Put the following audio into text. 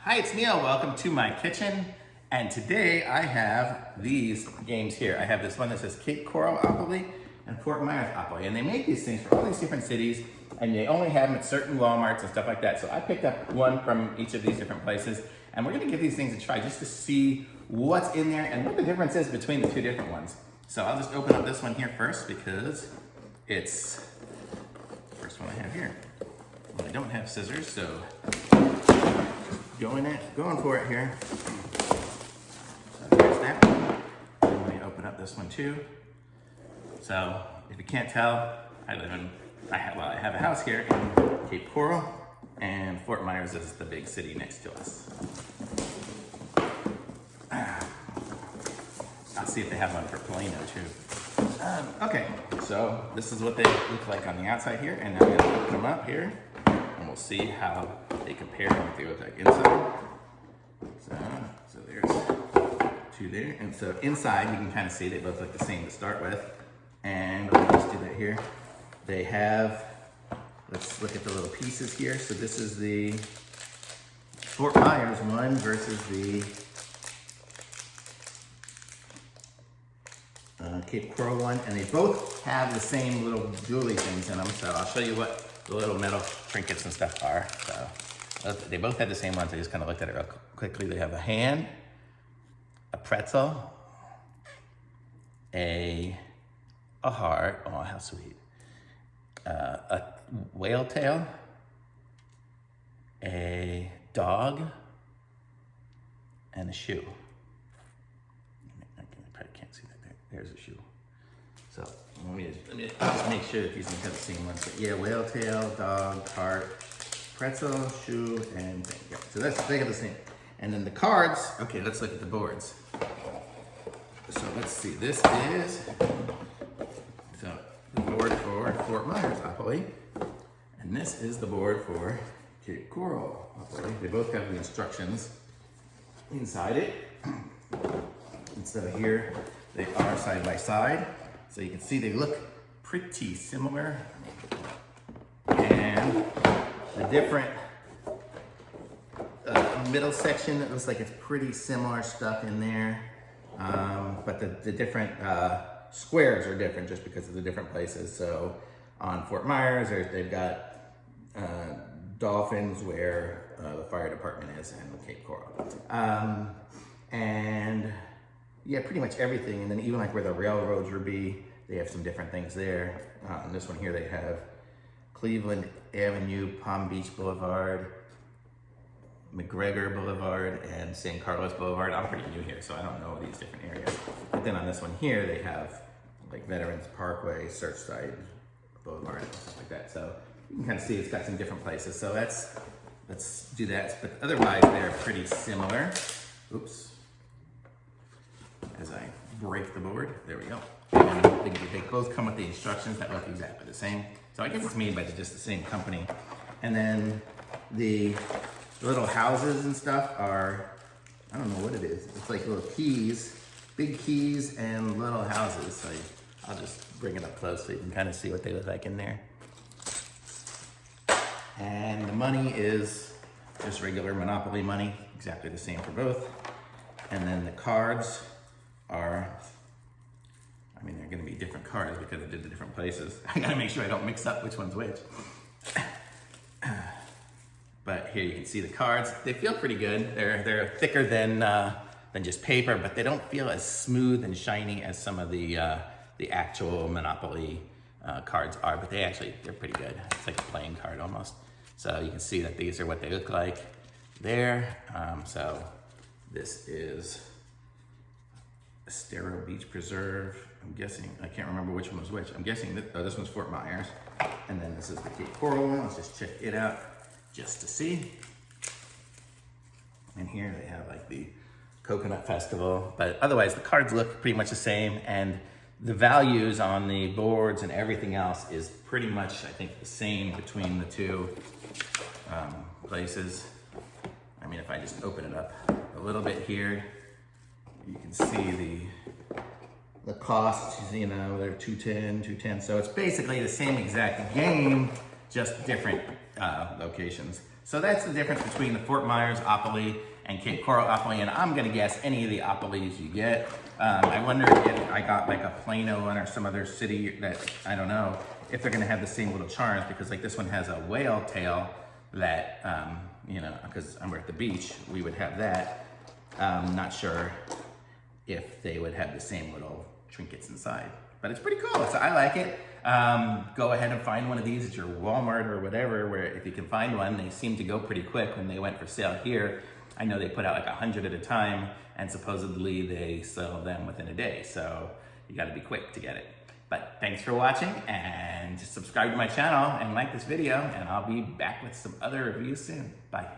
Hi, it's Neil. Welcome to my kitchen. And today I have these games here. I have this one that says Cape Coral Opoly and Fort Myers Opoly. And they make these things for all these different cities, and they only have them at certain Walmarts and stuff like that. So I picked up one from each of these different places, and we're gonna give these things a try just to see what's in there and what the difference is between the two different ones. So I'll just open up this one here first because it's the first one I have here. Well, I don't have scissors, so going for it here. So there's that one. And let me open up this one too. So if you can't tell, I have a house here in Cape Coral, and Fort Myers is the big city next to us. I'll see if they have one for Plano too. Okay, so this is what they look like on the outside here, and I'm gonna open them up here, and we'll see how they compare and what they look like inside. So there's two there, and so inside you can kind of see they both look the same to start with. And I'll just do that here. They have, let's look at the little pieces here. So this is the Fort Myers one versus the Cape Coral one, and they both have the same little jewelry things in them. So I'll show you what the little metal trinkets and stuff are. So they both have the same ones. I just kind of looked at it real quickly. They have a hand, a pretzel, a heart. Oh, how sweet. A whale tail, a dog, and a shoe. I probably can't see that there. There's a shoe. So let me just make sure that these have the same ones. But yeah, whale tail, dog, heart, pretzel, shoe, and thing. Yeah, so they have the same. And then the cards, okay, let's look at the boards. So let's see, this is the board for Fort Myers Opoly, and this is the board for Cape Coral Opoly. They both have the instructions inside it. And so here they are side by side. So you can see they look pretty similar. And the different middle section, it looks like it's pretty similar stuff in there. But the different squares are different just because of the different places. So on Fort Myers, they've got dolphins where the fire department is, and Cape Coral. And yeah, pretty much everything. And then even like where the railroads would be, they have some different things there. On this one here, they have Cleveland Avenue, Palm Beach Boulevard, McGregor Boulevard, and San Carlos Boulevard. I'm pretty new here, so I don't know these different areas. But then on this one here, they have like Veterans Parkway, Surfside Boulevard, and stuff like that. So you can kind of see it's got some different places. So let's do that. But otherwise, they're pretty similar. Oops. As I break the board, there we go. And they both come with the instructions that look exactly the same. So I guess it's made by just the same company. And then the little houses and stuff are, I don't know what it is. It's like little keys, big keys and little houses. So I'll just bring it up close so you can kind of see what they look like in there. And the money is just regular Monopoly money, exactly the same for both. And then the cards are, I mean, they're gonna be different cards because I did the different places. I gotta make sure I don't mix up which one's which. But here you can see the cards. They feel pretty good. They're thicker than just paper, but they don't feel as smooth and shiny as some of the actual Monopoly cards are. But they're pretty good. It's like a playing card almost. So you can see that these are what they look like there. So this is Estero Beach Preserve. I'm guessing, I can't remember which one was which. I'm guessing that this one's Fort Myers. And then this is the Cape Coral one. Let's just check it out just to see. And here they have like the Coconut Festival, but otherwise the cards look pretty much the same, and the values on the boards and everything else is pretty much, I think, the same between the two places. I mean, if I just open it up a little bit here, you can see the cost, you know, they're $210. So it's basically the same exact game, just different locations. So that's the difference between the Fort Myers Opoly and Cape Coral Opoly, and I'm gonna guess any of the Opolys you get. I wonder if I got like a Plano one or some other city that, I don't know, if they're gonna have the same little charms, because like this one has a whale tail that, you know, because we're at the beach, we would have that. Not sure if they would have the same little trinkets inside, but it's pretty cool. So I like it. Go ahead and find one of these at your Walmart or whatever, where if you can find one, they seem to go pretty quick. When they went for sale here, I know they put out like 100 at a time, and supposedly they sell them within a day. So you gotta be quick to get it. But thanks for watching, and just subscribe to my channel and like this video, and I'll be back with some other reviews soon. Bye.